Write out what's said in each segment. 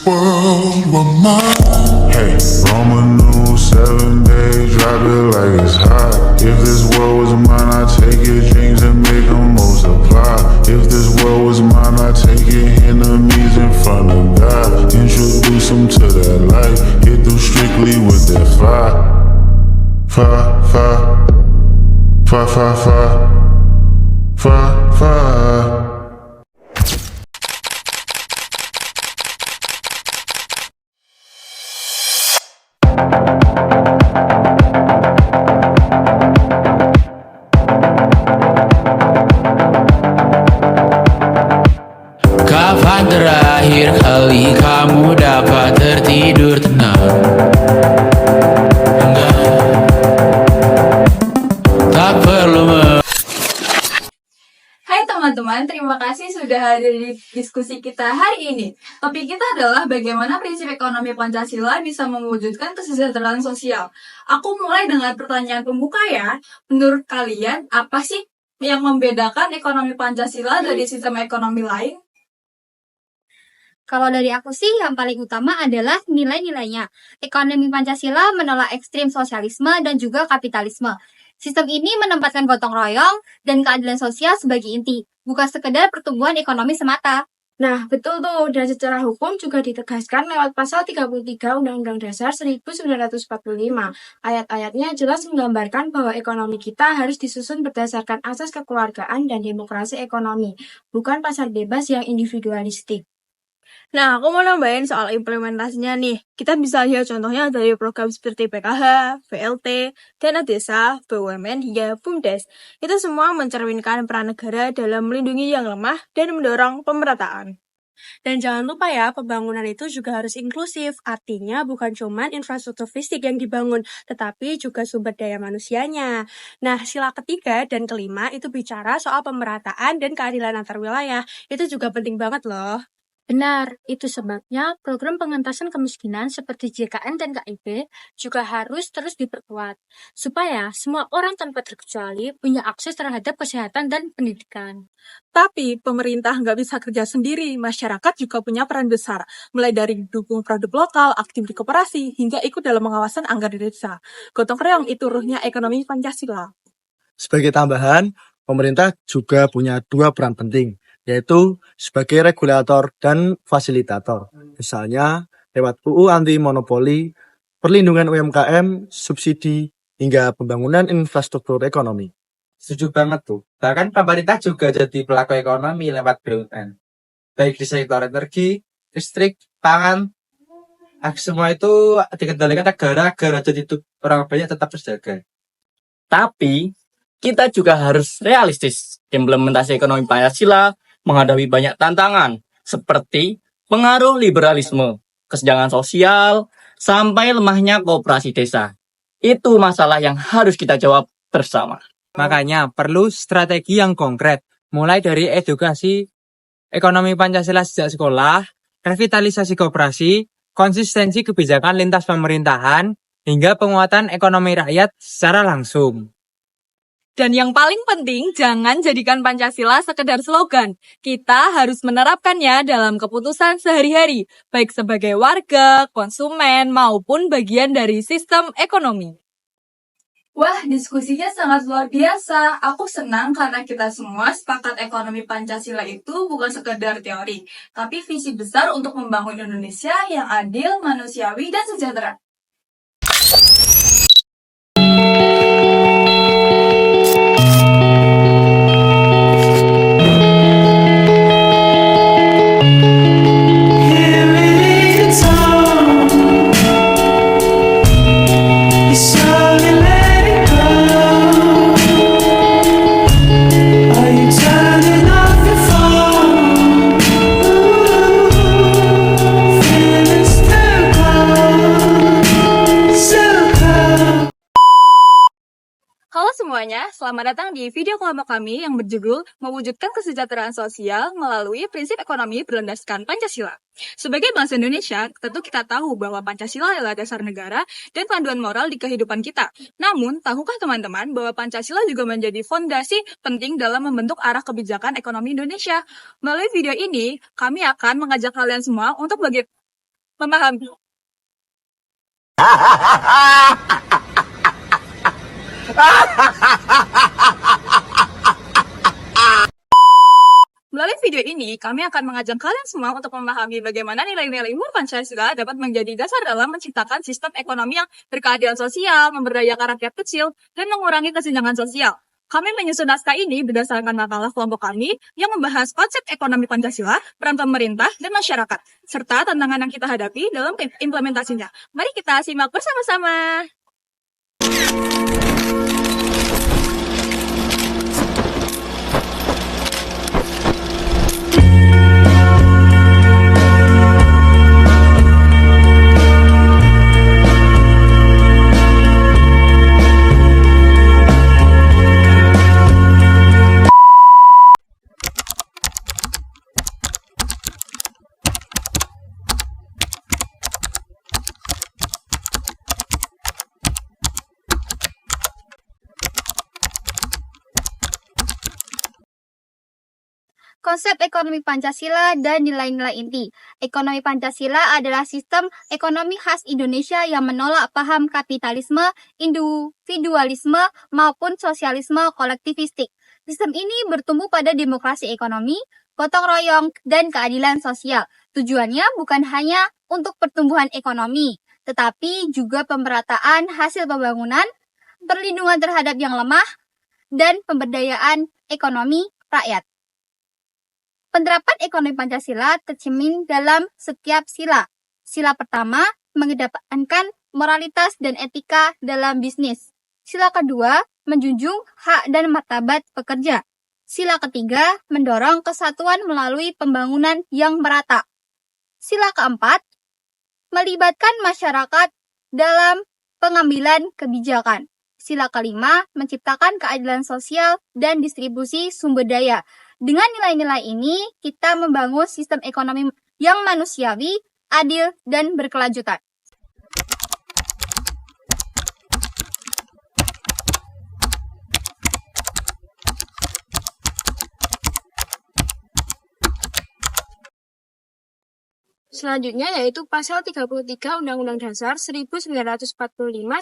world were mine. Hey, Roman numeral 7 days, drop it like it's hot. If this world was mine, I'd take your dreams and make them multiply. If this world was mine, I'd take your enemies in front of God. Introduce them to that light, hit them strictly with that fire. Fire, fire, fire, fire, fire, fire, fire. Kapan terakhir kali kamu dapat tertidur tenang? Enggak, tak perlu Hai teman-teman, terima kasih sudah hadir di diskusi kita hari ini. Topik kita adalah bagaimana prinsip ekonomi Pancasila bisa mewujudkan kesejahteraan sosial. Aku mulai dengan pertanyaan pembuka ya. Menurut kalian, apa sih yang membedakan ekonomi Pancasila dari sistem ekonomi lain? Kalau dari aku sih, yang paling utama adalah nilai-nilainya. Ekonomi Pancasila menolak ekstrim sosialisme dan juga kapitalisme. Sistem ini menempatkan gotong royong dan keadilan sosial sebagai inti, bukan sekedar pertumbuhan ekonomi semata. Nah, betul tuh. Dan secara hukum juga ditegaskan lewat pasal 33 Undang-Undang Dasar 1945. Ayat-ayatnya jelas menggambarkan bahwa ekonomi kita harus disusun berdasarkan asas kekeluargaan dan demokrasi ekonomi, bukan pasar bebas yang individualistik. Nah, aku mau nambahin soal implementasinya nih. Kita bisa lihat contohnya dari program seperti PKH, VLT, Dana Desa, BUMN, hingga BUMDes. Itu semua mencerminkan peran negara dalam melindungi yang lemah dan mendorong pemerataan. Dan jangan lupa ya, pembangunan itu juga harus inklusif. Artinya bukan cuma infrastruktur fisik yang dibangun, tetapi juga sumber daya manusianya. Nah, sila ketiga dan kelima itu bicara soal pemerataan dan keadilan antar wilayah. Itu juga penting banget loh. Benar, itu sebabnya program pengentasan kemiskinan seperti JKN dan KIP juga harus terus diperkuat, supaya semua orang tanpa terkecuali punya akses terhadap kesehatan dan pendidikan. Tapi pemerintah nggak bisa kerja sendiri, masyarakat juga punya peran besar, mulai dari dukung produk lokal, aktif di koperasi, hingga ikut dalam pengawasan anggaran desa. Gotong royong itu ruhnya ekonomi Pancasila. Sebagai tambahan, pemerintah juga punya dua peran penting, yaitu sebagai regulator dan fasilitator. Misalnya lewat UU anti monopoli, perlindungan UMKM, subsidi, hingga pembangunan infrastruktur ekonomi. Setuju banget tuh. Bahkan pemerintah juga jadi pelaku ekonomi lewat BUMN. Baik di sektor energi, listrik, pangan. Semua itu dikendalikan negara agar jadi orang banyak tetap terjaga. Tapi, kita juga harus realistis. Implementasi ekonomi Pancasila menghadapi banyak tantangan, seperti pengaruh liberalisme, kesenjangan sosial, sampai lemahnya koperasi desa. Itu masalah yang harus kita jawab bersama. Makanya perlu strategi yang konkret, mulai dari edukasi ekonomi Pancasila sejak sekolah, revitalisasi koperasi, konsistensi kebijakan lintas pemerintahan, hingga penguatan ekonomi rakyat secara langsung. Dan yang paling penting, jangan jadikan Pancasila sekedar slogan. Kita harus menerapkannya dalam keputusan sehari-hari, baik sebagai warga, konsumen, maupun bagian dari sistem ekonomi. Wah, diskusinya sangat luar biasa. Aku senang karena kita semua sepakat ekonomi Pancasila itu bukan sekedar teori, tapi visi besar untuk membangun Indonesia yang adil, manusiawi, dan sejahtera. Halo semuanya, selamat datang di video kelompok kami yang berjudul Mewujudkan Kesejahteraan Sosial melalui Prinsip Ekonomi Berlandaskan Pancasila. Sebagai bangsa Indonesia, tentu kita tahu bahwa Pancasila adalah dasar negara dan panduan moral di kehidupan kita. Namun, tahukah teman-teman bahwa Pancasila juga menjadi fondasi penting dalam membentuk arah kebijakan ekonomi Indonesia? Melalui video ini, kami akan mengajak kalian semua untuk memahami. Melalui video ini, kami akan mengajak kalian semua untuk memahami bagaimana nilai-nilai luhur Pancasila dapat menjadi dasar dalam menciptakan sistem ekonomi yang berkeadilan sosial, memberdayakan rakyat kecil, dan mengurangi kesenjangan sosial. Kami menyusun naskah ini berdasarkan makalah kelompok kami yang membahas konsep ekonomi Pancasila, peran pemerintah, dan masyarakat, serta tantangan yang kita hadapi dalam implementasinya. Mari kita simak bersama-sama. Konsep ekonomi Pancasila dan nilai-nilai inti. Ekonomi Pancasila adalah sistem ekonomi khas Indonesia yang menolak paham kapitalisme, individualisme, maupun sosialisme kolektivistik. Sistem ini bertumbuh pada demokrasi ekonomi, gotong royong, dan keadilan sosial. Tujuannya bukan hanya untuk pertumbuhan ekonomi, tetapi juga pemerataan hasil pembangunan, perlindungan terhadap yang lemah, dan pemberdayaan ekonomi rakyat. Penerapan ekonomi Pancasila tercermin dalam setiap sila. Sila pertama, mengedepankan moralitas dan etika dalam bisnis. Sila kedua, menjunjung hak dan martabat pekerja. Sila ketiga, mendorong kesatuan melalui pembangunan yang merata. Sila keempat, melibatkan masyarakat dalam pengambilan kebijakan. Sila kelima, menciptakan keadilan sosial dan distribusi sumber daya. Dengan nilai-nilai ini, kita membangun sistem ekonomi yang manusiawi, adil, dan berkelanjutan. Selanjutnya yaitu pasal 33 Undang-Undang Dasar 1945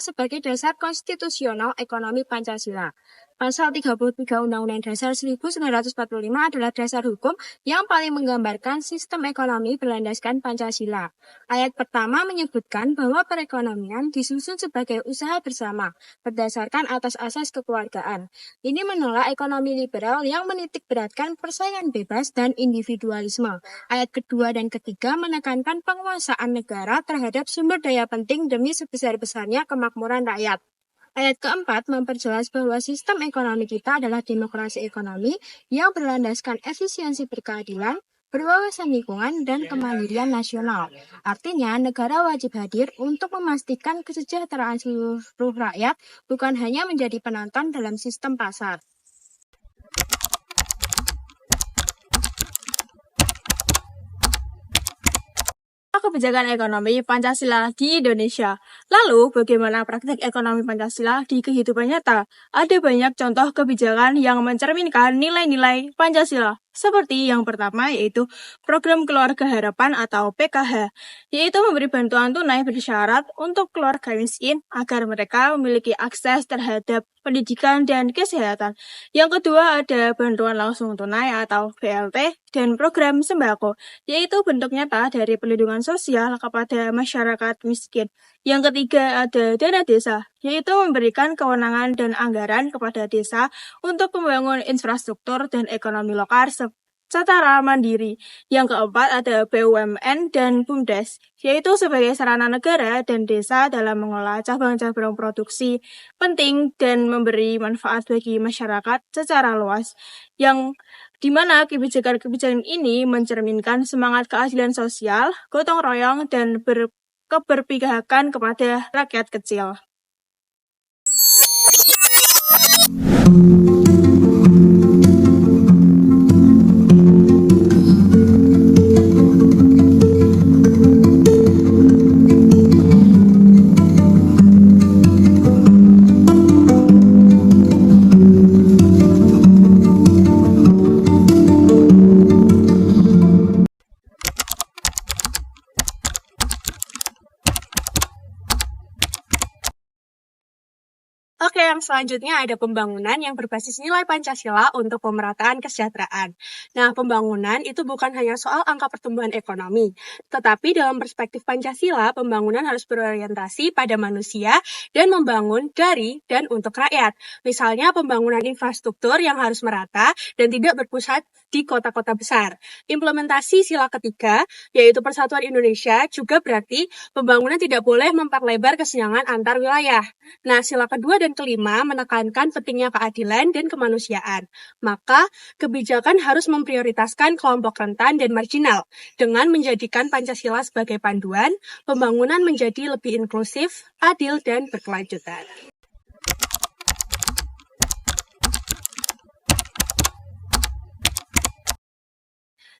sebagai dasar konstitusional ekonomi Pancasila. Pasal 33 Undang-Undang Dasar 1945 adalah dasar hukum yang paling menggambarkan sistem ekonomi berlandaskan Pancasila. Ayat pertama menyebutkan bahwa perekonomian disusun sebagai usaha bersama, berdasarkan atas asas kekeluargaan. Ini menolak ekonomi liberal yang menitik beratkan persaingan bebas dan individualisme. Ayat kedua dan ketiga menekankan penguasaan negara terhadap sumber daya penting demi sebesar-besarnya kemakmuran rakyat. Ayat keempat memperjelas bahwa sistem ekonomi kita adalah demokrasi ekonomi yang berlandaskan efisiensi berkeadilan, berwawasan lingkungan, dan kemandirian nasional. Artinya, negara wajib hadir untuk memastikan kesejahteraan seluruh rakyat, bukan hanya menjadi penonton dalam sistem pasar. Kebijakan ekonomi Pancasila di Indonesia. Lalu, bagaimana praktik ekonomi Pancasila di kehidupan nyata? Ada banyak contoh kebijakan yang mencerminkan nilai-nilai Pancasila. Seperti yang pertama yaitu Program Keluarga Harapan atau PKH, yaitu memberi bantuan tunai bersyarat untuk keluarga miskin agar mereka memiliki akses terhadap pendidikan dan kesehatan. Yang kedua ada bantuan langsung tunai atau BLT dan program sembako, yaitu bentuk nyata dari perlindungan sosial kepada masyarakat miskin. Yang ketiga ada dana desa, yaitu memberikan kewenangan dan anggaran kepada desa untuk membangun infrastruktur dan ekonomi lokal secara mandiri. Yang keempat ada BUMN dan BUMDes, yaitu sebagai sarana negara dan desa dalam mengolah cabang-cabang produksi penting dan memberi manfaat bagi masyarakat secara luas. Yang dimana kebijakan-kebijakan ini mencerminkan semangat keadilan sosial, gotong royong, dan keberpihakan kepada rakyat kecil. yang selanjutnya ada pembangunan yang berbasis nilai Pancasila untuk pemerataan kesejahteraan. Nah, pembangunan itu bukan hanya soal angka pertumbuhan ekonomi, tetapi dalam perspektif Pancasila, pembangunan harus berorientasi pada manusia dan membangun dari dan untuk rakyat. Misalnya pembangunan infrastruktur yang harus merata dan tidak berpusat di kota-kota besar. Implementasi sila ketiga, yaitu Persatuan Indonesia, juga berarti pembangunan tidak boleh memperlebar kesenjangan antar wilayah. Nah, sila kedua dan kelima menekankan pentingnya keadilan dan kemanusiaan. Maka, kebijakan harus memprioritaskan kelompok rentan dan marginal. Dengan menjadikan Pancasila sebagai panduan, pembangunan menjadi lebih inklusif, adil, dan berkelanjutan.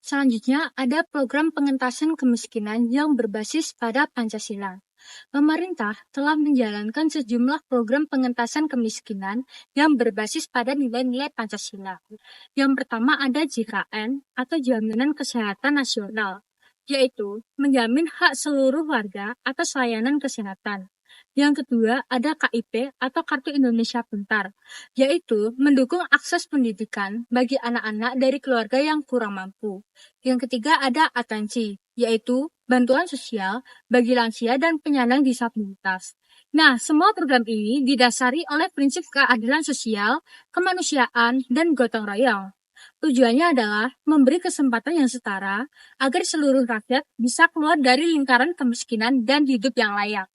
Selanjutnya, ada program pengentasan kemiskinan yang berbasis pada Pancasila. Pemerintah telah menjalankan sejumlah program pengentasan kemiskinan yang berbasis pada nilai-nilai Pancasila. Yang pertama ada JKN atau Jaminan Kesehatan Nasional, yaitu menjamin hak seluruh warga atas layanan kesehatan. Yang kedua ada KIP atau Kartu Indonesia Pintar, yaitu mendukung akses pendidikan bagi anak-anak dari keluarga yang kurang mampu. Yang ketiga ada atensi, yaitu bantuan sosial bagi lansia dan penyandang disabilitas. Nah, semua program ini didasari oleh prinsip keadilan sosial, kemanusiaan, dan gotong royong. Tujuannya adalah memberi kesempatan yang setara agar seluruh rakyat bisa keluar dari lingkaran kemiskinan dan hidup yang layak.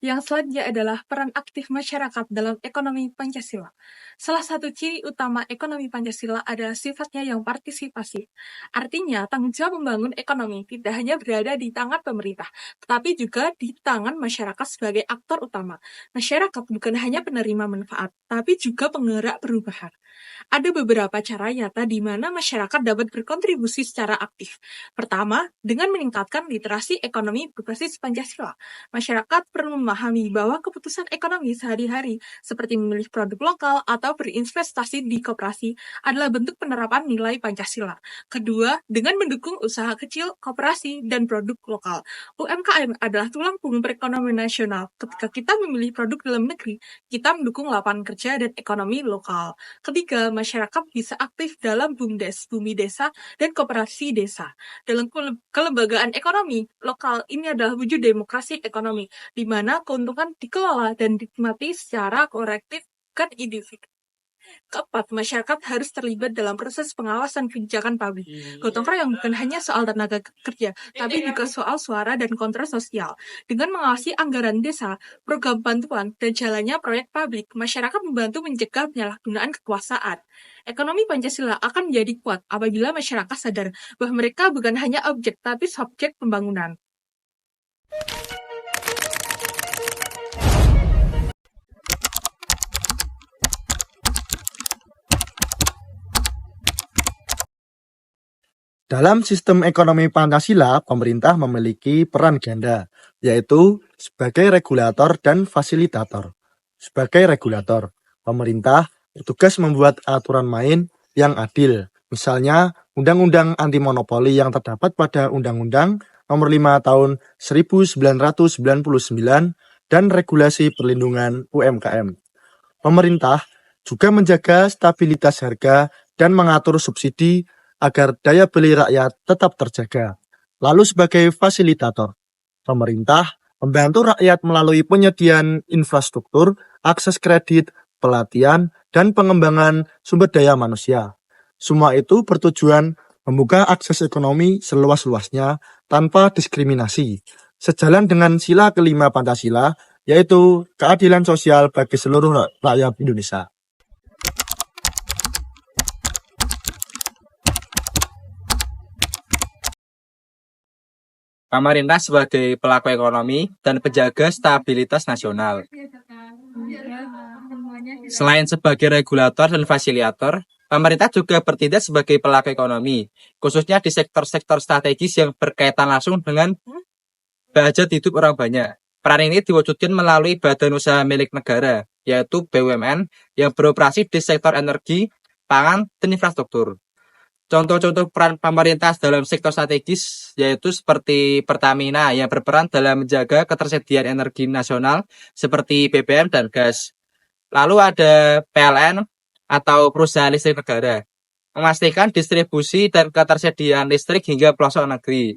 Yang selanjutnya adalah peran aktif masyarakat dalam ekonomi Pancasila. Salah satu ciri utama ekonomi Pancasila adalah sifatnya yang partisipasi. Artinya, tanggung jawab membangun ekonomi tidak hanya berada di tangan pemerintah, tetapi juga di tangan masyarakat sebagai aktor utama. Masyarakat bukan hanya penerima manfaat, tapi juga penggerak perubahan. Ada beberapa cara nyata di mana masyarakat dapat berkontribusi secara aktif. Pertama, dengan meningkatkan literasi ekonomi berbasis Pancasila. Masyarakat perlu memahami bahwa keputusan ekonomi sehari-hari seperti memilih produk lokal atau berinvestasi di koperasi adalah bentuk penerapan nilai Pancasila. Kedua, dengan mendukung usaha kecil, koperasi, dan produk lokal. UMKM adalah tulang punggung perekonomian nasional. Ketika kita memilih produk dalam negeri, kita mendukung lapangan kerja dan ekonomi lokal. Ketiga, masyarakat bisa aktif dalam BUMDes, Bumi Desa, dan Koperasi Desa. Dalam kelembagaan ekonomi lokal, ini adalah wujud demokrasi ekonomi, di mana keuntungan dikelola dan dinikmati secara kolektif kan individu. Keempat, masyarakat harus terlibat dalam proses pengawasan kebijakan publik. Gotong royong bukan hanya soal tenaga kerja, tapi juga soal suara dan kontrol sosial. Dengan mengawasi anggaran desa, program bantuan, dan jalannya proyek publik, masyarakat membantu mencegah penyalahgunaan kekuasaan. Ekonomi Pancasila akan menjadi kuat apabila masyarakat sadar bahwa mereka bukan hanya objek, tapi subjek pembangunan. Dalam sistem ekonomi Pancasila, pemerintah memiliki peran ganda, yaitu sebagai regulator dan fasilitator. Sebagai regulator, pemerintah bertugas membuat aturan main yang adil. Misalnya, Undang-Undang Anti Monopoli yang terdapat pada Undang-Undang Nomor 5 Tahun 1999 dan Regulasi Perlindungan UMKM. Pemerintah juga menjaga stabilitas harga dan mengatur subsidi agar daya beli rakyat tetap terjaga. Lalu sebagai fasilitator, pemerintah membantu rakyat melalui penyediaan infrastruktur, akses kredit, pelatihan, dan pengembangan sumber daya manusia. Semua itu bertujuan membuka akses ekonomi seluas-luasnya tanpa diskriminasi, sejalan dengan sila kelima Pancasila, yaitu keadilan sosial bagi seluruh rakyat Indonesia. Pemerintah sebagai pelaku ekonomi dan penjaga stabilitas nasional. Selain sebagai regulator dan fasilitator, pemerintah juga bertindak sebagai pelaku ekonomi, khususnya di sektor-sektor strategis yang berkaitan langsung dengan hajat hidup orang banyak. Peran ini diwujudkan melalui badan usaha milik negara, yaitu BUMN, yang beroperasi di sektor energi, pangan, dan infrastruktur. Contoh-contoh peran pemerintah dalam sektor strategis yaitu seperti Pertamina yang berperan dalam menjaga ketersediaan energi nasional seperti BBM dan gas. Lalu ada PLN atau perusahaan listrik negara, memastikan distribusi dan ketersediaan listrik hingga pelosok negeri.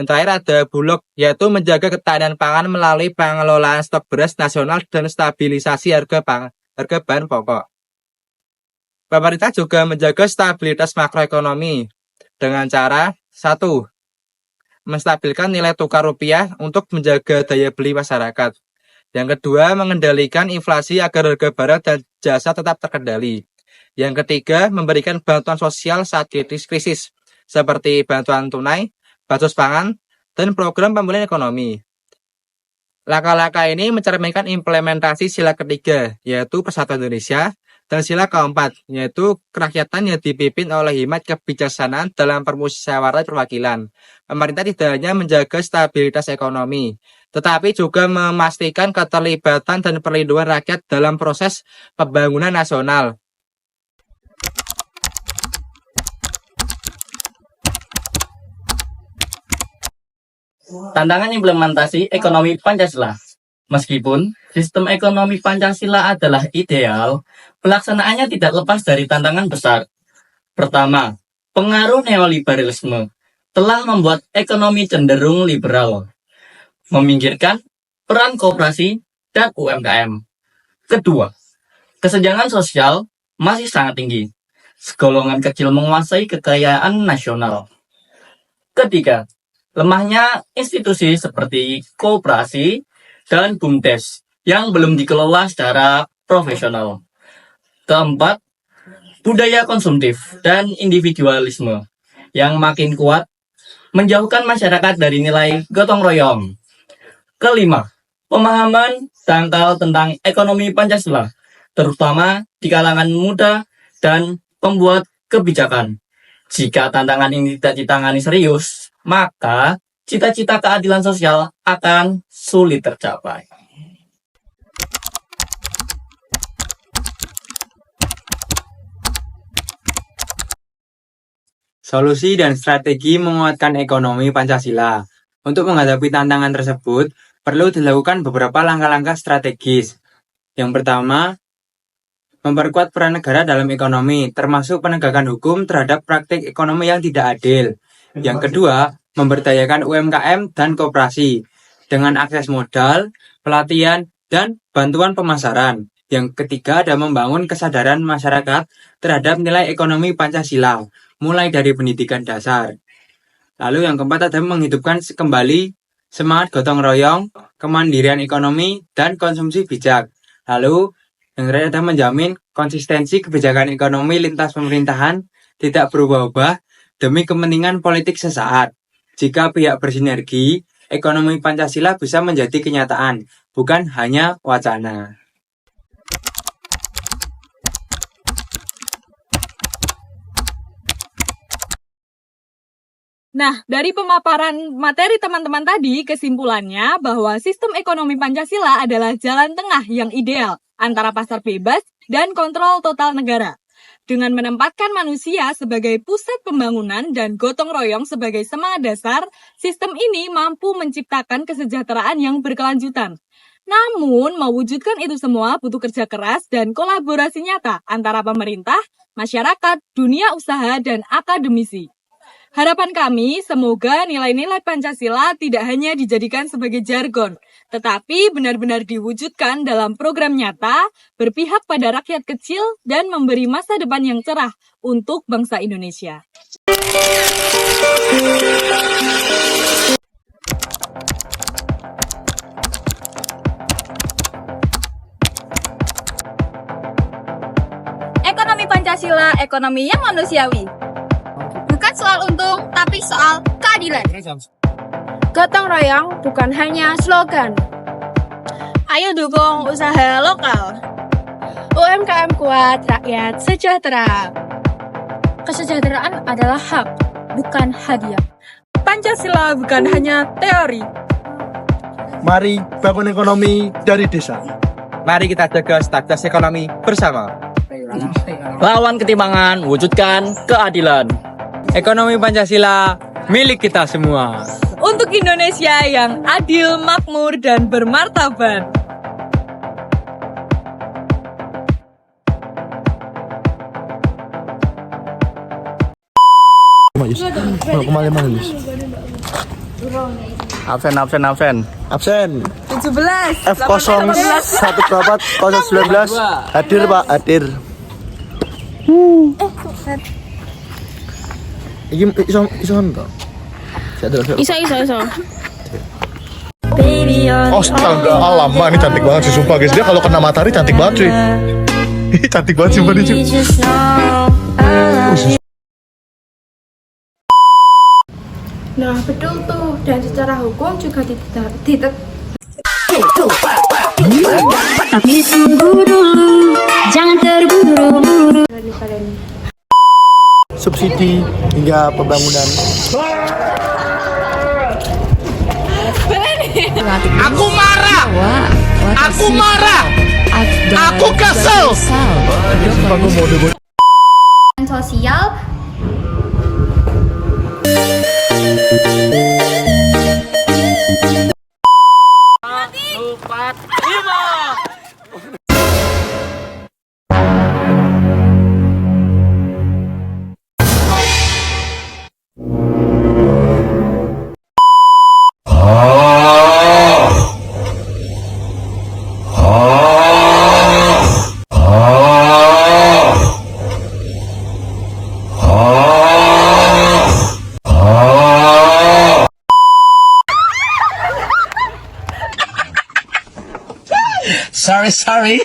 Yang terakhir ada Bulog, yaitu menjaga ketahanan pangan melalui pengelolaan stok beras nasional dan stabilisasi harga bahan pokok. Pemerintah juga menjaga stabilitas makroekonomi dengan cara 1. Menstabilkan nilai tukar rupiah untuk menjaga daya beli masyarakat. Yang kedua, mengendalikan inflasi agar harga barang dan jasa tetap terkendali. Yang ketiga, memberikan bantuan sosial saat krisis, seperti bantuan tunai, bansos pangan, dan program pemulihan ekonomi. Langkah-langkah ini mencerminkan implementasi sila ketiga, yaitu Persatuan Indonesia, dan sila keempat, yaitu kerakyatan yang dipimpin oleh hikmat kebijaksanaan dalam permusyawaratan perwakilan. Pemerintah tidak hanya menjaga stabilitas ekonomi, tetapi juga memastikan keterlibatan dan perlindungan rakyat dalam proses pembangunan nasional. Tantangan implementasi ekonomi Pancasila. Meskipun sistem ekonomi Pancasila adalah ideal, pelaksanaannya tidak lepas dari tantangan besar. Pertama, pengaruh neoliberalisme telah membuat ekonomi cenderung liberal, meminggirkan peran koperasi dan UMKM. Kedua, kesenjangan sosial masih sangat tinggi. Segolongan kecil menguasai kekayaan nasional. Ketiga, lemahnya institusi seperti koperasi dan BUMDes yang belum dikelola secara profesional. Keempat, budaya konsumtif dan individualisme yang makin kuat menjauhkan masyarakat dari nilai gotong royong. Kelima, pemahaman dangkal tentang ekonomi Pancasila, terutama di kalangan muda dan pembuat kebijakan. Jika tantangan ini tidak ditangani serius, maka cita-cita keadilan sosial akan sulit tercapai. Solusi dan strategi menguatkan ekonomi Pancasila. Untuk menghadapi tantangan tersebut, perlu dilakukan beberapa langkah-langkah strategis. Yang pertama, memperkuat peran negara dalam ekonomi, termasuk penegakan hukum terhadap praktik ekonomi yang tidak adil. Yang kedua, memberdayakan UMKM dan koperasi dengan akses modal, pelatihan, dan bantuan pemasaran. Yang ketiga ada membangun kesadaran masyarakat terhadap nilai ekonomi Pancasila, mulai dari pendidikan dasar. Lalu yang keempat ada menghidupkan kembali semangat gotong royong, kemandirian ekonomi, dan konsumsi bijak. Lalu yang terakhir ada menjamin konsistensi kebijakan ekonomi lintas pemerintahan tidak berubah-ubah demi kepentingan politik sesaat. Jika pihak bersinergi, ekonomi Pancasila bisa menjadi kenyataan, bukan hanya wacana. Nah, dari pemaparan materi teman-teman tadi, kesimpulannya bahwa sistem ekonomi Pancasila adalah jalan tengah yang ideal antara pasar bebas dan kontrol total negara. Dengan menempatkan manusia sebagai pusat pembangunan dan gotong royong sebagai semangat dasar, sistem ini mampu menciptakan kesejahteraan yang berkelanjutan. Namun, mewujudkan itu semua butuh kerja keras dan kolaborasi nyata antara pemerintah, masyarakat, dunia usaha, dan akademisi. Harapan kami, semoga nilai-nilai Pancasila tidak hanya dijadikan sebagai jargon, tetapi benar-benar diwujudkan dalam program nyata, berpihak pada rakyat kecil, dan memberi masa depan yang cerah untuk bangsa Indonesia. Ekonomi Pancasila, ekonomi yang manusiawi. Bukan soal untung, tapi soal keadilan. Gotong royong bukan hanya slogan. Ayo dukung usaha lokal. UMKM kuat, rakyat sejahtera. Kesejahteraan adalah hak, bukan hadiah. Pancasila bukan hanya teori. Mari bangun ekonomi dari desa. Mari kita jaga stabilitas ekonomi bersama. Lawan ketimpangan, wujudkan keadilan. Ekonomi Pancasila milik kita semua. Untuk Indonesia yang adil, makmur, dan bermartabat. Kembali mana, Yus? Absen. Absen. 17. F014 019. Hadir, Pak, hadir. Iki iso enggak? Iso. Astaga, lama ini cantik banget sih, sumpah guys. Dia kalau kena matahari cantik banget cuy. Cantik banget sih dia cuy. Nah, betul tuh. Dan secara hukum juga Tapi tunggu dulu, jangan terburu-buru. Subsidi hingga pembangunan. Aku marah. Aku kesel. Sosial Sorry.